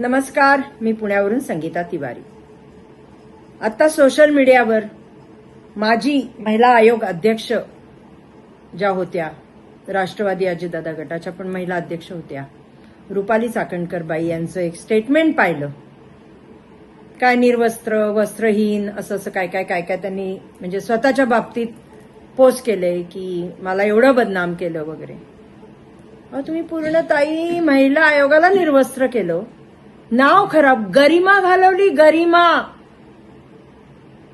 नमस्कार, मी पुण्यावरून संगीता तिवारी. आता सोशल मीडियावर माजी महिला आयोग अध्यक्ष ज्या होत्या, राष्ट्रवादी अजितदादा गटाच्या पण महिला अध्यक्ष होत्या, रुपाली चाकणकर बाई यांचं एक स्टेटमेंट पाहिलं. काय निर्वस्त्र, वस्त्रहीन असं काय त्यांनी म्हणजे स्वतःच्या बाबतीत पोस्ट केले की मला एवढं बदनाम केलं वगैरे. तुम्ही पूर्ण ताई महिला आयोगाला निर्वस्त्र केलं, नाव खराब, गरिमा घालवली. गरिमा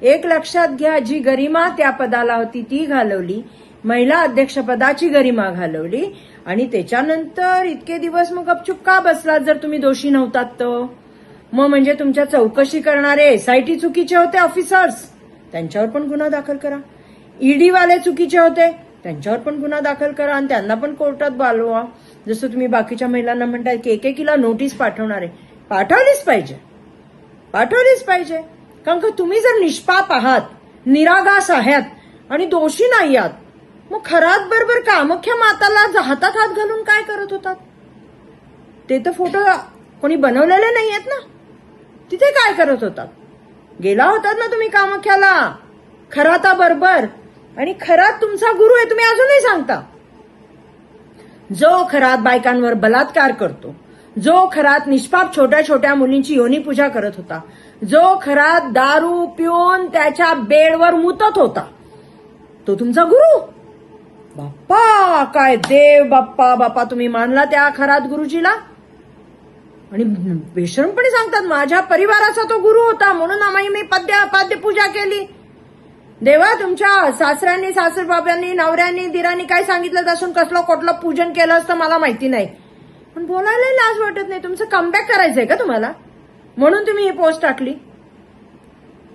एक लक्षात घ्या, जी गरिमा त्या पदाला होती ती घालवली, महिला अध्यक्षपदाची गरिमा घालवली. आणि त्याच्यानंतर इतके दिवस मग गपचूप का बसलात जर तुम्ही दोषी नव्हतात तर? मग म्हणजे तुमच्या चौकशी करणारे SIT चुकीचे होते ऑफिसर्स, त्यांच्यावर पण गुन्हा दाखल करा. ED वाले चुकीचे होते, त्यांच्यावर पण गुन्हा दाखल करा आणि त्यांना पण कोर्टात बोलवा. जसं तुम्ही बाकीच्या महिलांना म्हणताय की एकेकीला नोटीस पाठवणार आहे, पाठवलीच पाहिजे. कारण का तुम्ही जर निष्पाप आहात, निरागास आहात आणि दोषी नाही आहात, मग खरात बरोबर कामाख्या माताला हातात हात घालून काय करत होतात? ते तर फोटो कोणी बनवलेले नाही आहेत ना, तिथे काय करत होतात? गेला होतात ना तुम्ही कामाख्याला खराता बरोबर, आणि खरात तुमचा गुरु आहे, तुम्ही अजूनही सांगता. जो खरात बायकांवर बलात्कार करतो, जो खरात निष्पाप छोट्या छोट्या मुलींची योनी पूजा करत होता, जो खरात दारू पिऊन त्याच्या बेडवर मुतत होता, तो तुमचा गुरु. बाप्पा काय देव, बाप्पा तुम्ही मानला त्या खरात गुरुजीला. आणि बेशरमपणे सांगतात माझ्या परिवाराचा तो गुरु होता म्हणून आम्ही मी पाद्य पूजा केली. देवा, तुमच्या सासऱ्यांनी, सासरबाबांनी, नवऱ्यांनी, दिरांनी काय सांगितलं असून कसलं कोटलं पूजन केलं असतं मला माहिती नाही, पण बोलायला लाज वाटत नाही. तुमचं कमबॅक करायचंय का तुम्हाला? म्हणून तुम्ही ही पोस्ट टाकली.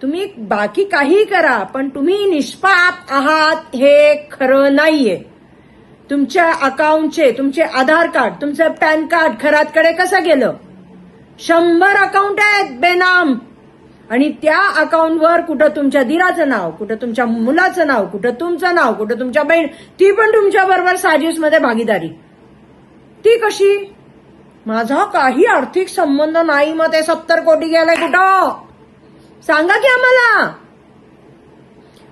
तुम्ही बाकी काही करा, पण तुम्ही निष्पाप आहात हे खरं नाहीये. तुमच्या अकाउंटचे, तुमचे आधार कार्ड, तुमचं पॅन कार्ड खरातकडे कसं गेलं? 100 अकाउंट आहेत बेनाम, आणि त्या अकाउंटवर कुठं तुमच्या दिराचं नाव, कुठं तुमच्या मुलाचं नाव, कुठं तुमचं नाव, कुठं तुमच्या बहीण, ती पण तुमच्या बरोबर साजिशमध्ये भागीदारी. ती कशी? माझा काही आर्थिक संबंध नाही, मग ते 70 कोटी गेलाय कुठं? सांगा की आम्हाला.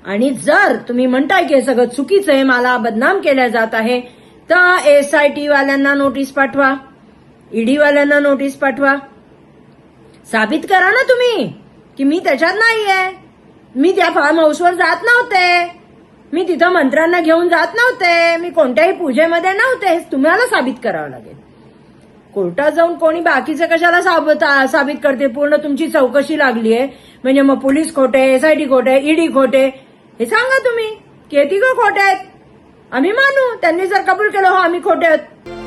आणि जर तुम्ही म्हणताय की हे सगळं चुकीचं आहे, मला बदनाम केल्या जात आहे, तर SIT वाल्यांना नोटीस पाठवा, ED वाल्यांना नोटीस पाठवा. साबित करा ना तुम्ही की मी त्याच्यात नाहीये, मी त्या फार्म हाऊसवर जात नव्हते, मी तिथं मंत्र्यांना घेऊन जात नव्हते, मी कोणत्याही पूजेमध्ये नव्हते. हे तुम्हाला साबित करावं लागेल. कोर्टात जाऊन कोणी बाकीचं कशाला साबित करते? पूर्ण तुमची चौकशी लागली आहे म्हणजे मग पोलीस खोटे, SIT खोटे, ED खोटे, हे सांगा तुम्ही की तिघं खोटे आहेत. आम्ही मानू, त्यांनी जर कबूल केलं हो आम्ही खोटे आहेत.